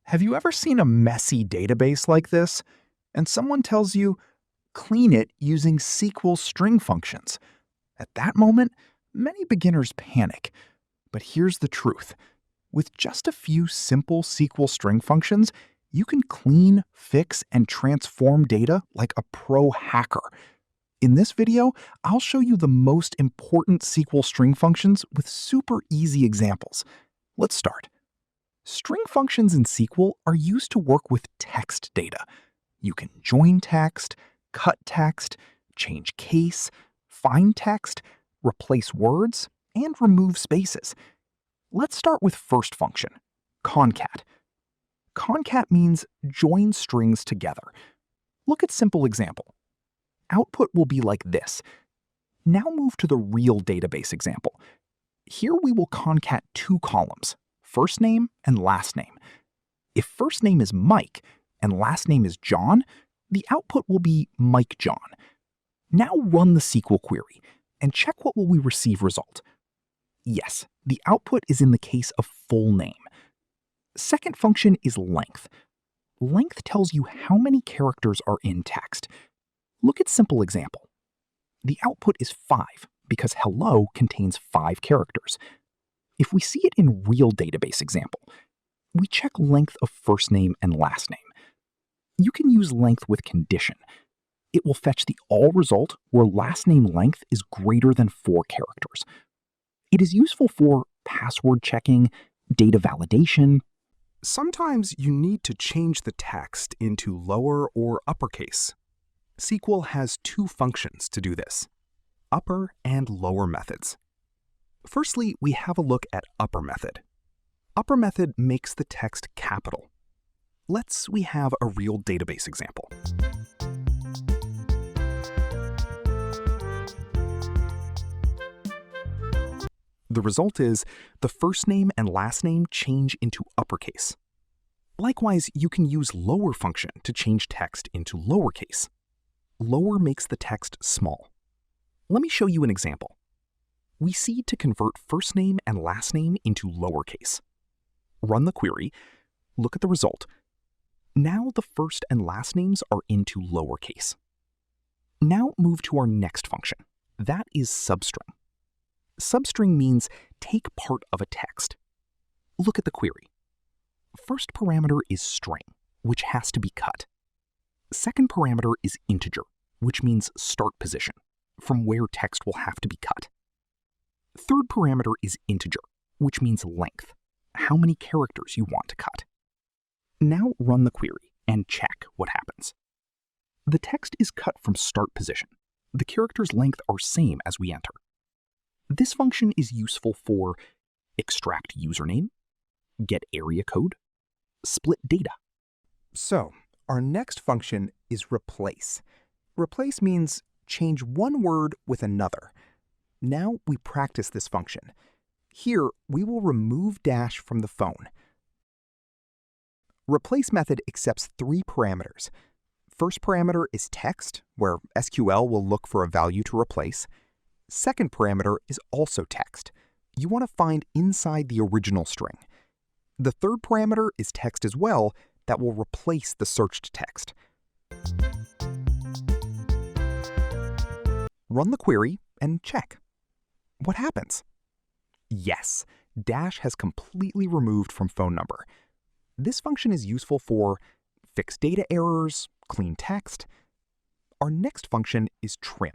Have you ever seen a messy database like this, and someone tells you, clean it using SQL String Functions? At that moment, many beginners panic. But here's the truth. With just a few simple SQL String Functions, you can clean, fix, and transform data like a pro hacker. In this video, I'll show you the most important SQL String Functions with super easy examples. Let's start. String functions in SQL are used to work with text data. You can join text, cut text, change case, find text, replace words, and remove spaces. Let's start with first function, CONCAT. CONCAT means join strings together. Look at simple example. Output will be like this. Now move to the real database example. Here we will concat two columns, first name and last name. If first name is Mike and last name is John, the output will be Mike John. Now run the SQL query and check what will we receive result. Yes, the output is in the case of full name. Second function is length. Length tells you how many characters are in text. Look at simple example. The output is 5 because hello contains 5 characters. If we see it in real database example, we check length of first name and last name. You can use length with condition. It will fetch the all result where last name length is greater than 4 characters. It is useful for password checking, data validation. Sometimes you need to change the text into lower or uppercase. SQL has two functions to do this, upper and lower methods. Firstly, we have a look at upper method. Upper method makes the text capital. We have a real database example. The result is the first name and last name change into uppercase. Likewise, you can use lower function to change text into lowercase. Lower makes the text small. Let me show you an example. We see to convert first name and last name into lowercase. Run the query, look at the result. Now the first and last names are into lowercase. Now move to our next function. That is substring. Substring means take part of a text. Look at the query. First parameter is string, which has to be cut. Second parameter is integer, which means start position, from where text will have to be cut. Third parameter is integer, which means length, how many characters you want to cut. Now run the query and check what happens. The text is cut from start position. The character's length are same as we enter. This function is useful for extract username, get area code, split data. So, our next function is replace. Replace means change one word with another. Now we practice this function. Here, we will remove dash from the phone. Replace method accepts 3 parameters. First parameter is text, where SQL will look for a value to replace. Second parameter is also text. You want to find inside the original string. The third parameter is text as well, that will replace the searched text. Run the query and check. What happens? Yes, dash has completely removed from phone number. This function is useful for fix data errors, clean text. Our next function is trim.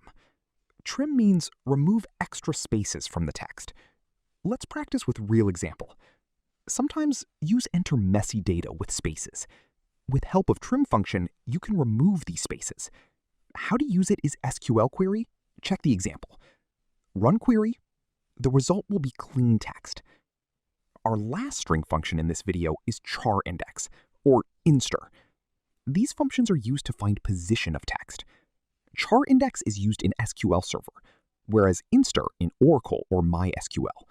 Trim means remove extra spaces from the text. Let's practice with real example. Sometimes use enter messy data with spaces. With help of trim function, you can remove these spaces. How to use it is SQL query. Check the example. Run query. The result will be clean text. Our last string function in this video is Charindex, or Instr. These functions are used to find position of text. Charindex is used in SQL Server, whereas Instr in Oracle or MySQL.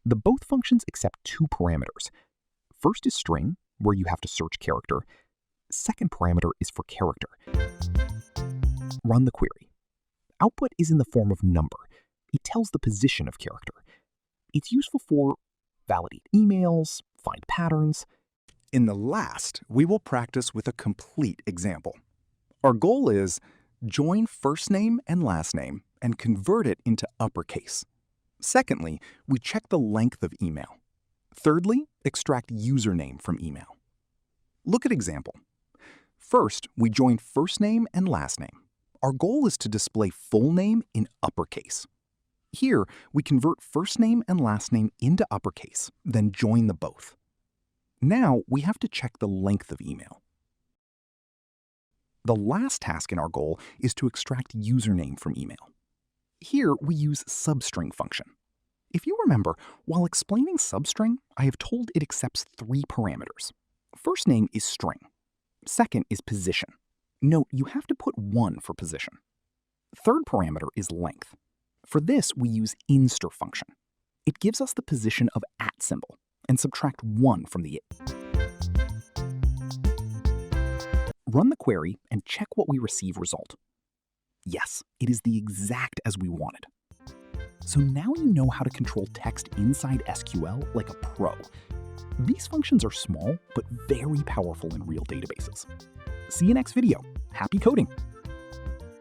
The both functions accept 2 parameters. First is string, where you have to search character. Second parameter is for character. Run the query. Output is in the form of number. It tells the position of character. It's useful for validate emails, find patterns. In the last, we will practice with a complete example. Our goal is join first name and last name and convert it into uppercase. Secondly, we check the length of email. Thirdly, extract username from email. Look at example. First, we join first name and last name. Our goal is to display full name in uppercase. Here, we convert first name and last name into uppercase, then join the both. Now, we have to check the length of email. The last task in our goal is to extract username from email. Here, we use Substring Function. If you remember, while explaining substring, I have told it accepts 3 parameters. First name is string. Second is position. Note, you have to put 1 for position. Third parameter is length. For this, we use Instr function. It gives us the position of @ symbol and subtract 1 from the it. Run the query and check what we receive result. Yes, it is the exact as we wanted. So now you know how to control text inside SQL like a pro. These functions are small, but very powerful in real databases. See you next video. Happy coding!